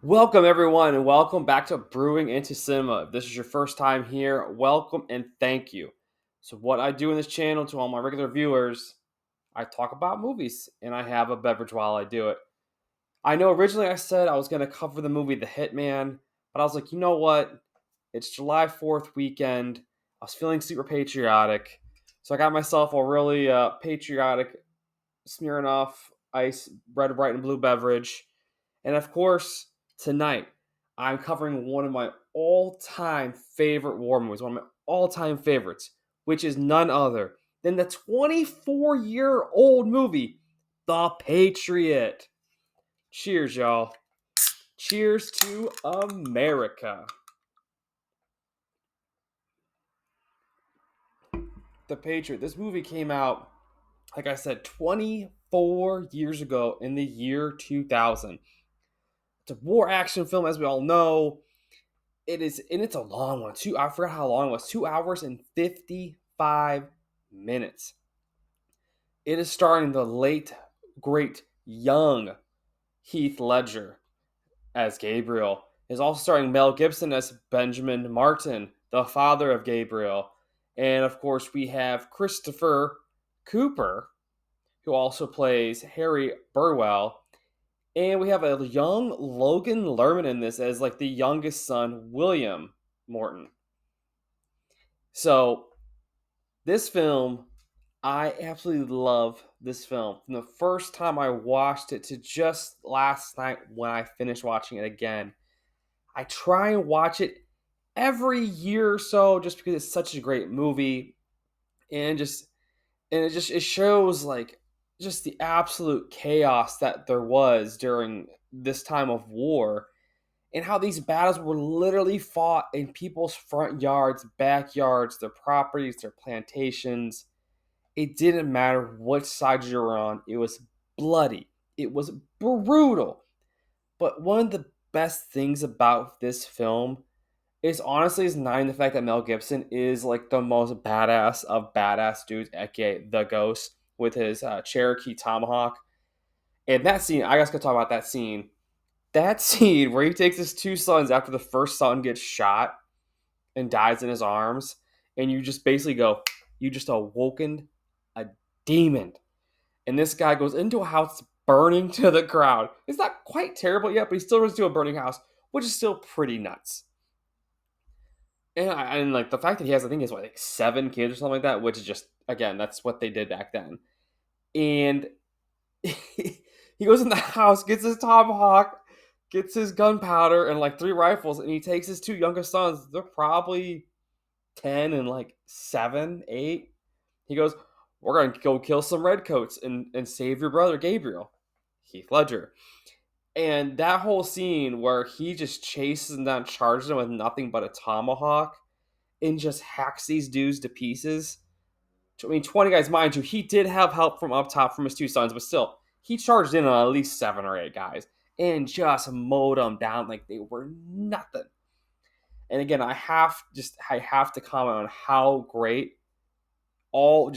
Welcome, everyone, and welcome back to Brewing into Cinema. If this is your first time here, welcome and thank you. So, what I do in this channel to all my regular viewers, I talk about movies and I have a beverage while I do it. I know originally I said I was going to cover the movie The Hitman, but I was like, you know what? It's July 4th weekend. I was feeling super patriotic. So, I got myself a really patriotic Smirnoff Ice red, white, and blue beverage. And of course, tonight I'm covering one of my all-time favorite war movies, one of my all-time favorites, which is none other than the 24-year-old movie, The Patriot. Cheers, y'all. Cheers to America. The Patriot. This movie came out, like I said, 24 years ago in the year 2000. It's a war action film, as we all know. It is, and it's a long one. I forgot how long it was. 2 hours and 55 minutes. It is starring the late, great, young Heath Ledger as Gabriel. It is also starring Mel Gibson as Benjamin Martin, the father of Gabriel. And of course, we have Christopher Cooper, who also plays Harry Burwell. And we have a young Logan Lerman in this as like the youngest son, William Morton. So this film, I absolutely love this film. From the first time I watched it to just last night when I finished watching it again. I try and watch it every year or so just because it's such a great movie. And it shows like just the absolute chaos that there was during this time of war and how these battles were literally fought in people's front yards, backyards, their properties, their plantations. It didn't matter what side you were on, it was bloody, it was brutal. But one of the best things about this film is honestly is not in the fact that Mel Gibson is like the most badass of badass dudes, aka the Ghost, with his Cherokee tomahawk. And that scene, I guess, could talk about that scene. That scene where he takes his two sons after the first son gets shot and dies in his arms, and you just basically go, you just awoken a demon. And this guy goes into a house burning to the ground. It's not quite terrible yet, but he still runs to a burning house, which is still pretty nuts. And like the fact that he has, I think, he's what, like 7 kids or something like that, which is just again, that's what they did back then. And he goes in the house, gets his tomahawk, gets his gunpowder and like 3 rifles, and he takes his two youngest sons. They're probably 10 and like 7, 8. He goes, we're going to go kill some redcoats and save your brother Gabriel, Heath Ledger. And that whole scene where he just chases them down, charges them with nothing but a tomahawk, and just hacks these dudes to pieces. I mean, 20 guys, mind you, he did have help from up top from his two sons, but still, he charged in on at least 7 or 8 guys and just mowed them down like they were nothing. And again, I have to comment on how great all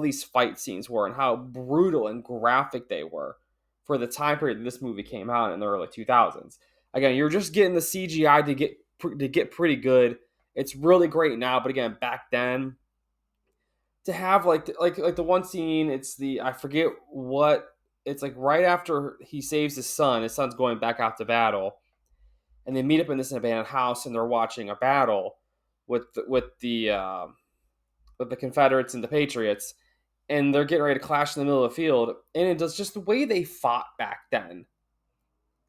these fight scenes were and how brutal and graphic they were for the time period that this movie came out in the early 2000s. Again, you're just getting the CGI to get pretty good. It's really great now, but again, back then to have like the one scene, it's the I forget what it's like right after he saves his son. His son's going back out to battle, and they meet up in this abandoned house, and they're watching a battle with the Confederates and the Patriots, and they're getting ready to clash in the middle of the field. And it does just the way they fought back then,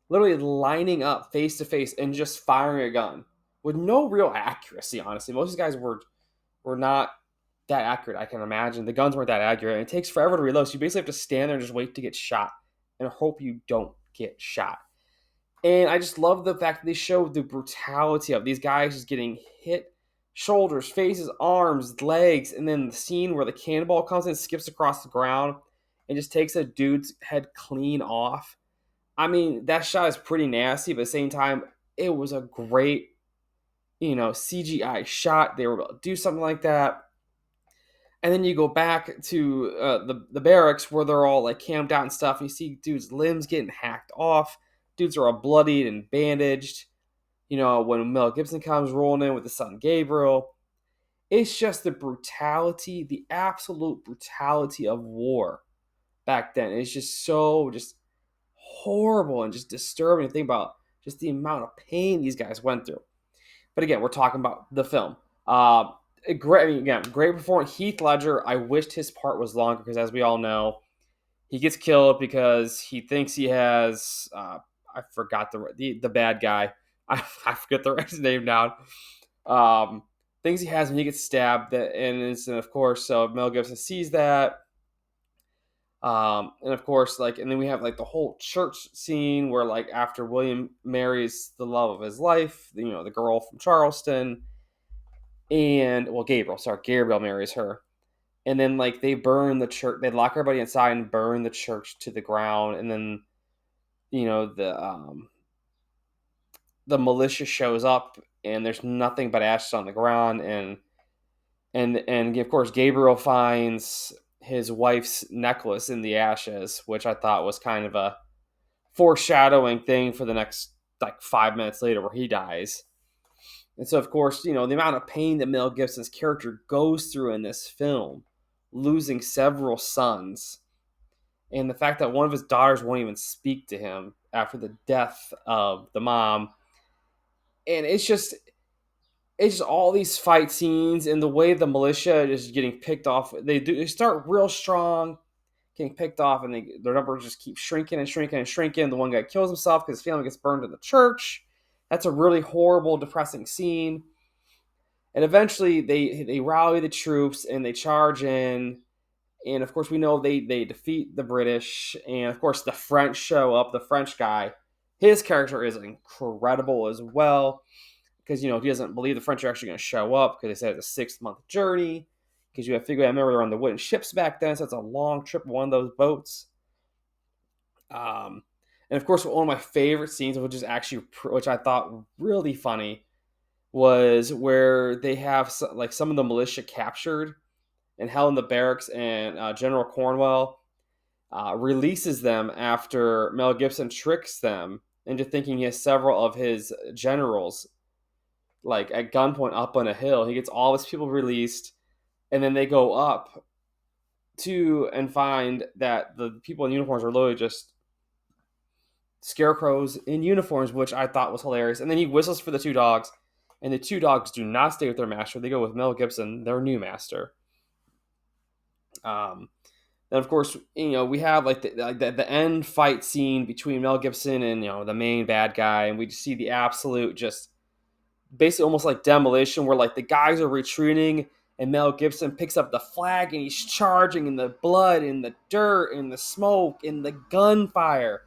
literally lining up face to face and just firing a gun with no real accuracy. Honestly, most of these guys were not that accurate. I can imagine the guns weren't that accurate, and it takes forever to reload. So you basically have to stand there and just wait to get shot and hope you don't get shot. And I just love the fact that they show the brutality of these guys just getting hit shoulders, faces, arms, legs, and then the scene where the cannonball comes in, skips across the ground, and just takes a dude's head clean off. I mean, that shot is pretty nasty, but at the same time, it was a great, CGI shot. They were able to do something like that. And then you go back to the barracks where they're all like camped out and stuff, and you see dudes' limbs getting hacked off, Dudes are all bloodied and bandaged. When Mel Gibson comes rolling in with his son Gabriel, it's just the brutality, the absolute brutality of war back then. It's just so just horrible and just disturbing to think about just the amount of pain these guys went through. But again, we're talking about the film. Great, again, great performance. Heath Ledger. I wished his part was longer because, as we all know, he gets killed because he thinks he has. I forgot the bad guy. I forget the his name now. Thinks he has when he gets stabbed. And of course, so Mel Gibson sees that. And of course, and then we have the whole church scene where after William marries the love of his life, the girl from Charleston, and well, Gabriel marries her, and then they burn the church, they lock everybody inside and burn the church to the ground, and then you know the um the militia shows up and there's nothing but ashes on the ground, and of course Gabriel finds his wife's necklace in the ashes, which I thought was kind of a foreshadowing thing for the next 5 minutes later where he dies. And so, of course, the amount of pain that Mel Gibson's character goes through in this film, losing several sons, and the fact that one of his daughters won't even speak to him after the death of the mom. And it's just all these fight scenes and the way the militia is getting picked off. They start real strong, getting picked off, and their numbers just keep shrinking and shrinking and shrinking. The one guy kills himself because his family gets burned in the church. That's a really horrible, depressing scene. And eventually, they rally the troops and they charge in. And of course, we know they defeat the British. And of course, the French show up. The French guy, his character is incredible as well, because he doesn't believe the French are actually going to show up because they said it's a 6-month journey. Because you have to figure out, I remember they're on the wooden ships back then, so it's a long trip on one of those boats. And of course, one of my favorite scenes, which I thought really funny, was where they have some of the militia captured and held in the barracks, and General Cornwell releases them after Mel Gibson tricks them into thinking he has several of his generals at gunpoint up on a hill. He gets all his people released, and then they go up to and find that the people in uniforms are literally just scarecrows in uniforms, which I thought was hilarious. And then he whistles for the two dogs, and the two dogs do not stay with their master. They go with Mel Gibson, their new master. Then of course, we have the end fight scene between Mel Gibson and the main bad guy, and we just see the absolute just basically almost like demolition, where the guys are retreating and Mel Gibson picks up the flag and he's charging in the blood, in the dirt, in the smoke, in the gunfire.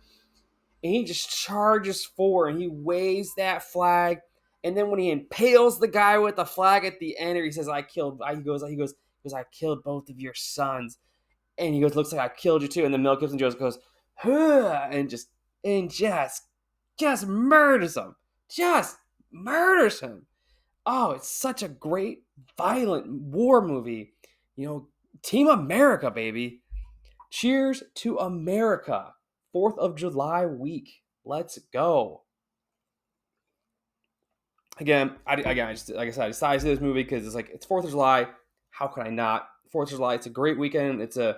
And he just charges forward and he waves that flag. And then when he impales the guy with the flag at the end, he says, I killed both of your sons. And he goes, looks like I killed you too. And then Mel Gibson just goes, huh, and just murders him. Just murders him. Oh, it's such a great, violent war movie. Team America, baby. Cheers to America. 4th of July week. Let's go. Again, I just, like I said, I decided to do this movie because it's 4th of July. How could I not? 4th of July, it's a great weekend. It's a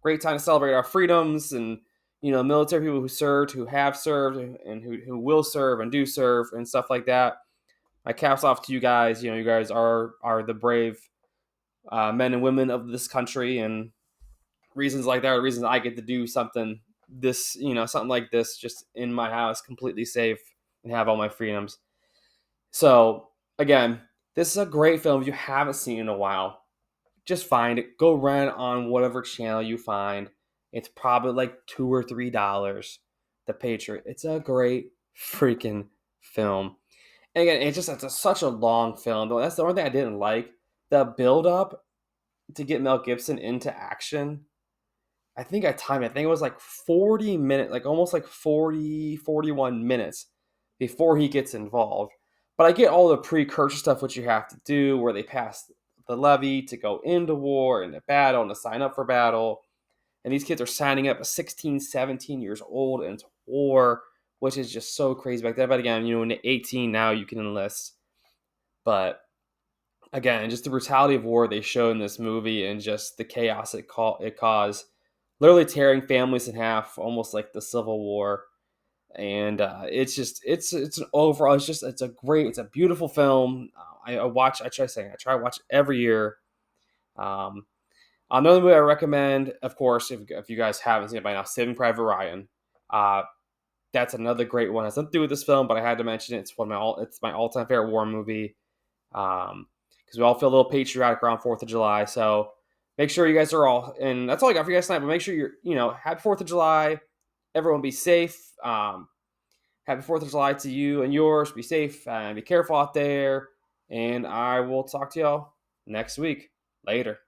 great time to celebrate our freedoms and, military people who served, who have served, and who will serve and do serve and stuff like that. My caps off to you guys. You guys are the brave men and women of this country, and reasons like that are reasons I get to do something like this just in my house, completely safe, and have all my freedoms. So again, this is a great film. If you haven't seen it in a while, just find it. Go rent on whatever channel you find. It's probably $2 or $3. The Patriot. It's a great freaking film. And again, it's such a long film. Though that's the only thing I didn't like. The build up to get Mel Gibson into action. I think I timed it. I think it was 40 minutes, almost 40, 41 minutes before he gets involved. But I get all the precursor stuff, which you have to do, where they pass the levy to go into war and to battle and to sign up for battle. And these kids are signing up at 16, 17 years old into war which is just so crazy back then. But again, when you're 18 now, you can enlist. But again, just the brutality of war they show in this movie and just the chaos it caused, literally tearing families in half, almost like the Civil War. And it's just it's an overall it's a beautiful film. I try to watch it every year. Um, Another movie I recommend, of course, if you guys haven't seen it by now, Saving Private Ryan. Uh, that's another great one. It has nothing to do with this film, but I had to mention it. It's my all time favorite war movie. Because we all feel a little patriotic around 4th of July. So make sure you guys are all, and that's all I got for you guys tonight. But make sure happy 4th of July. Everyone be safe. Happy 4th of July to you and yours. Be safe and be careful out there. And I will talk to y'all next week. Later.